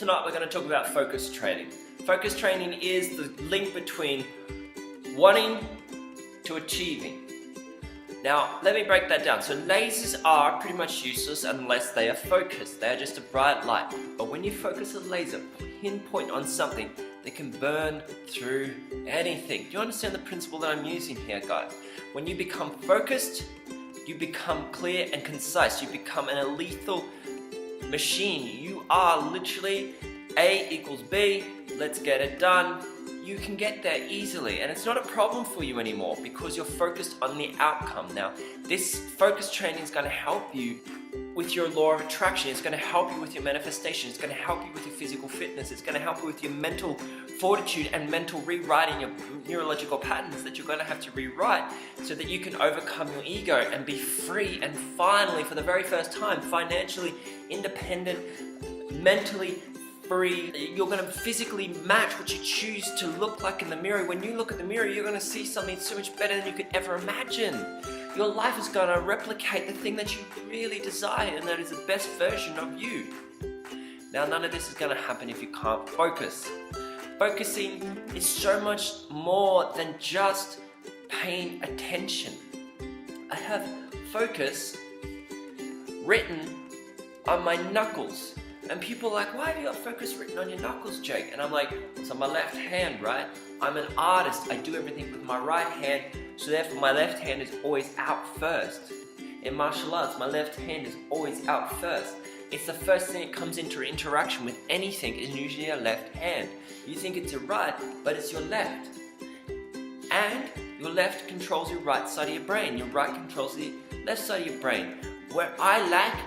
Tonight we're going to talk about focus training. Focus training is the link between wanting to achieving. Now, let me break that down. So lasers are pretty much useless unless they are focused. They are just a bright light. But when you focus a laser, pinpoint on something, they can burn through anything. Do you understand the principle that I'm using here, guys? When you become focused, you become clear and concise. You become an lethal machine. You are literally A equals B, let's get it done. You can get there easily, and it's not a problem for you anymore because you're focused on the outcome. Now, this focus training is going to help you with your law of attraction. It's going to help you with your manifestation. It's going to help you with your physical fitness. It's going to help you with your mental fortitude and mental rewriting your neurological patterns that you're going to have to rewrite so that you can overcome your ego and be free and finally, for the very first time, financially independent, mentally free. You're going to physically match what you choose to look like in the mirror. When you look at the mirror, you're going to see something so much better than you could ever imagine. Your life is going to replicate the thing that you really desire, and that is the best version of you. Now, none of this is going to happen if you can't focus. Focusing is so much more than just paying attention. I have focus written on my knuckles. And people are like, why have you got focus written on your knuckles, Jake? And I'm like, it's on my left hand, right? I'm an artist. I do everything with my right hand, so therefore my left hand is always out first. In martial arts, my left hand is always out first. It's the first thing that comes into interaction with anything is usually a left hand. You think it's your right, but it's your left. And your left controls your right side of your brain. Your right controls the left side of your brain. Where I lack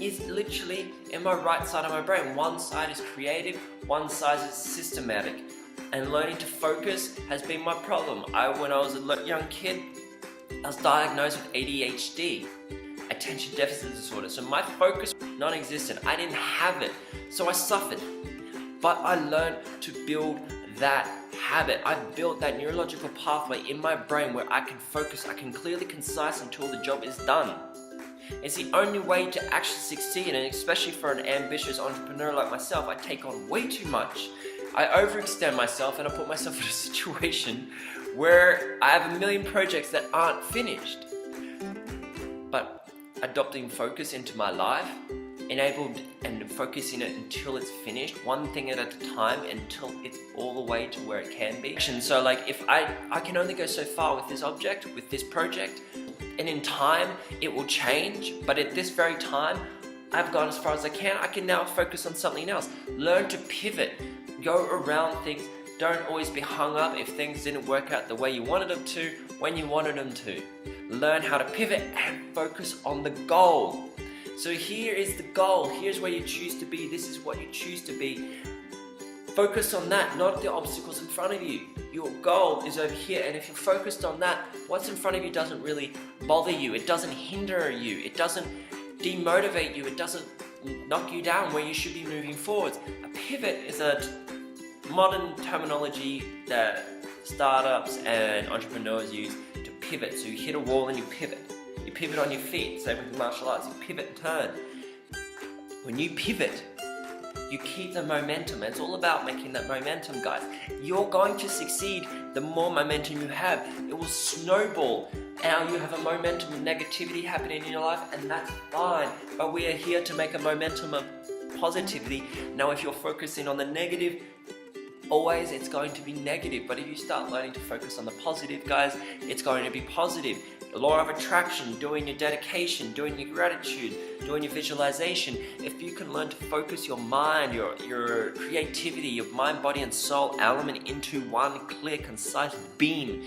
is literally in my right side of my brain. One side is creative, one side is systematic. And learning to focus has been my problem. When I was a young kid, I was diagnosed with ADHD, attention deficit disorder. So my focus was non-existent. I didn't have it, so I suffered. But I learned to build that habit. I built that neurological pathway in my brain where I can focus, I can clearly concise until the job is done. It's the only way to actually succeed, and especially for an ambitious entrepreneur like myself, I take on way too much. I overextend myself and I put myself in a situation where I have a million projects that aren't finished. But adopting focus into my life, enabled and focusing it until it's finished, one thing at a time until it's all the way to where it can be. So like if I can only go so far with this object, with this project, and in time it will change, but at this very time I've gone as far as I can now focus on something else. Learn to pivot, go around things, don't always be hung up if things didn't work out the way you wanted them to, when you wanted them to. Learn how to pivot and focus on the goal. So here is the goal, here's where you choose to be, this is what you choose to be. Focus on that, not the obstacles in front of you. Your goal is over here, and if you're focused on that, what's in front of you doesn't really bother you. It doesn't hinder you. It doesn't demotivate you. It doesn't knock you down where you should be moving forwards. A pivot is a modern terminology that startups and entrepreneurs use to pivot. So you hit a wall and you pivot. You pivot on your feet. Same with martial arts. You pivot and turn. When you pivot, you keep the momentum. It's all about making that momentum, guys. You're going to succeed the more momentum you have. It will snowball. Now you have a momentum of negativity happening in your life, and that's fine. But we are here to make a momentum of positivity. Now if you're focusing on the negative, always it's going to be negative. But if you start learning to focus on the positive, guys, it's going to be positive. The law of attraction, doing your dedication, doing your gratitude, doing your visualization. If you can learn to focus your mind, your creativity, your mind, body and soul element into one clear, concise beam,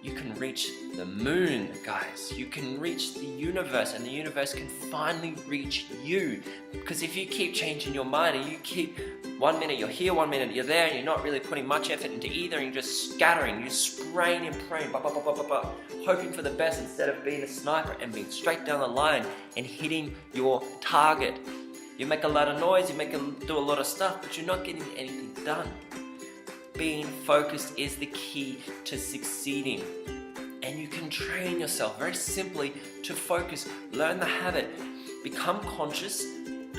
you can reach the moon, guys. You can reach the universe, and the universe can finally reach you. Because if you keep changing your mind and you keep 1 minute you're here, 1 minute you're there, and you're not really putting much effort into either, and you're just scattering, you're spraying and praying, hoping for the best instead of being a sniper and being straight down the line and hitting your target. You make a lot of noise, do a lot of stuff, but you're not getting anything done. Being focused is the key to succeeding. And you can train yourself very simply to focus. Learn the habit. Become conscious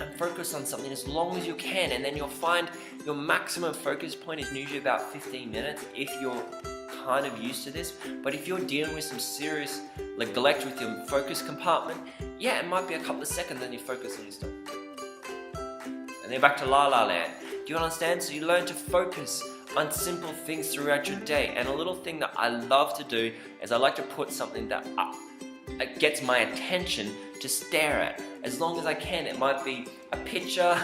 and focus on something as long as you can, and then you'll find your maximum focus point is usually about 15 minutes if you're kind of used to this. But if you're dealing with some serious neglect with your focus compartment, yeah, it might be a couple of seconds, then you focus and you stop. And then back to La La Land. Do you understand? So you learn to focus on simple things throughout your day. And a little thing that I love to do is I like to put something that gets my attention to stare at as long as I can. It might be a picture,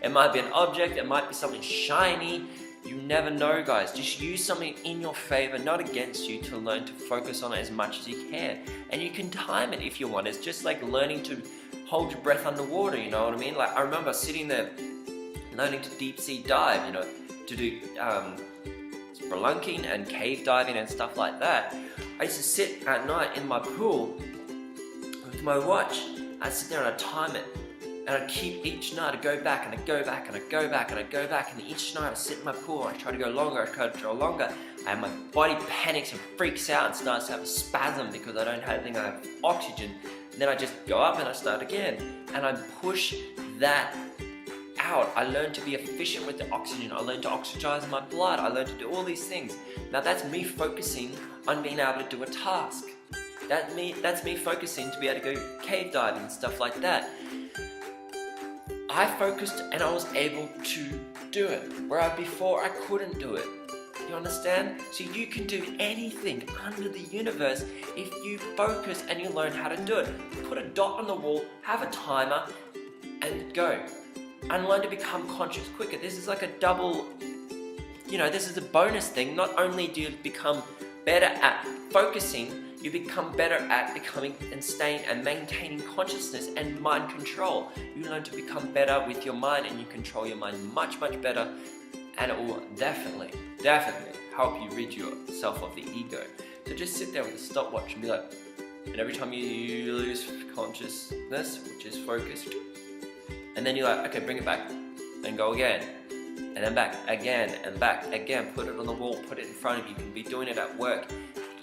it might be an object, it might be something shiny. You never know, guys. Just use something in your favor, not against you, to learn to focus on it as much as you can. And you can time it if you want. It's just like learning to hold your breath underwater, you know what I mean? Like I remember sitting there learning to deep sea dive, you know, to do spelunking and cave diving and stuff like that. I used to sit at night in my pool with my watch. I'd sit there and I'd time it. And I'd keep each night, I'd go back and I'd go back and I'd go back and I'd go back, and each night I'd sit in my pool and I'd try to go longer, I'd try to go longer, and my body panics and freaks out and starts to have a spasm because I don't think I have oxygen. And then I just go up and I start again, and I push that out. I learned to be efficient with the oxygen. I learned to oxygize my blood. I learned to do all these things. Now that's me focusing on being able to do a task. That's me focusing to be able to go cave diving and stuff like that. I focused and I was able to do it, where before I couldn't do it. You understand? So you can do anything under the universe if you focus and you learn how to do it. Put a dot on the wall, have a timer, and go. And learn to become conscious quicker. This is like a double, this is a bonus thing. Not only do you become better at focusing, you become better at becoming and staying and maintaining consciousness and mind control. You learn to become better with your mind, and you control your mind much, much better, and it will definitely help you rid yourself of the ego. So just sit there with a stopwatch and be like, and every time you lose consciousness, which is focused, and then you're like, okay, bring it back, then go again, and then back again, and back again. Put it on the wall, put it in front of you. You can be doing it at work.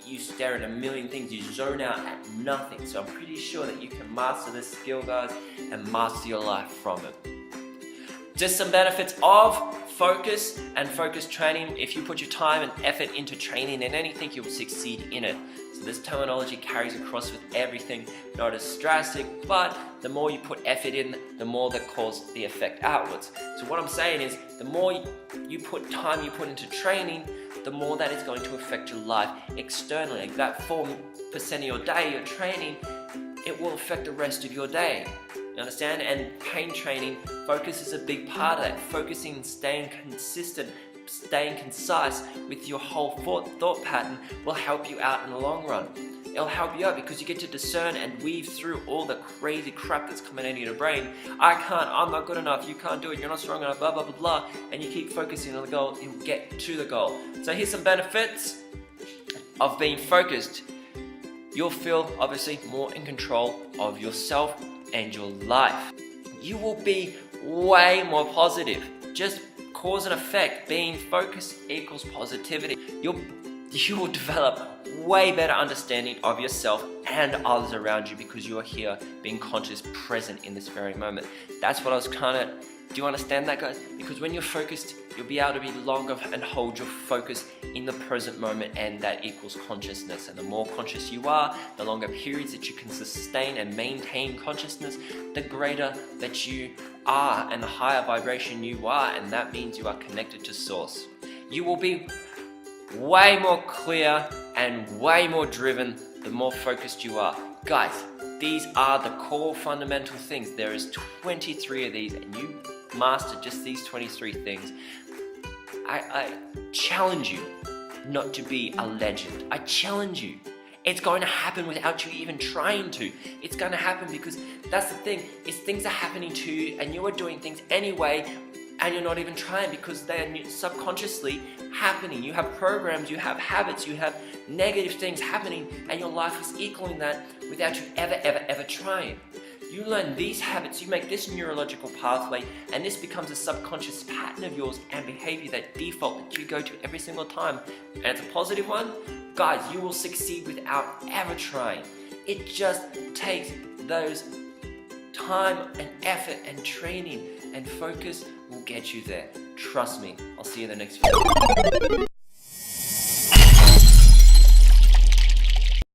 You stare at a million things, you zone out at nothing. So I'm pretty sure that you can master this skill, guys, and master your life from it. Just some benefits of focus and focus training. If you put your time and effort into training in anything, you'll succeed in it. So this terminology carries across with everything, not as drastic, but the more you put effort in, the more that causes the effect outwards. So what I'm saying is, the more you put time you put into training, the more that is going to affect your life externally. Like that 4% of your day you're training, it will affect the rest of your day. You understand? And pain training, focus is a big part of that. Focusing and staying consistent, staying concise with your whole thought pattern will help you out in the long run. It'll help you out because you get to discern and weave through all the crazy crap that's coming out of your brain. I can't, I'm not good enough, you can't do it, you're not strong enough, blah, blah, blah, blah. And you keep focusing on the goal, you'll get to the goal. So here's some benefits of being focused. You'll feel, obviously, more in control of yourself and your life. You will be way more positive. Just cause and effect. Being focused equals positivity. You will develop way better understanding of yourself and others around you because you are here being conscious, present in this very moment. That's what I was do you understand that, guys? Because when you're focused, you'll be able to be longer and hold your focus in the present moment, and that equals consciousness. And the more conscious you are, the longer periods that you can sustain and maintain consciousness, the greater that you are and the higher vibration you are, and that means you are connected to source. You will be way more clear and way more driven the more focused you are. Guys, these are the core fundamental things. There is 23 of these, and you master just these 23 things. I challenge you not to be a legend. I challenge you. It's going to happen without you even trying to. It's going to happen because that's the thing, is things are happening to you and you are doing things anyway, and you're not even trying because they are subconsciously happening. You have programs, you have habits, you have negative things happening, and your life is equaling that without you ever trying. You learn these habits, you make this neurological pathway, and this becomes a subconscious pattern of yours and behavior, that default that you go to every single time, and it's a positive one. Guys, you will succeed without ever trying. It just takes those time and effort and training and focus will get you there. Trust me. I'll see you in the next video.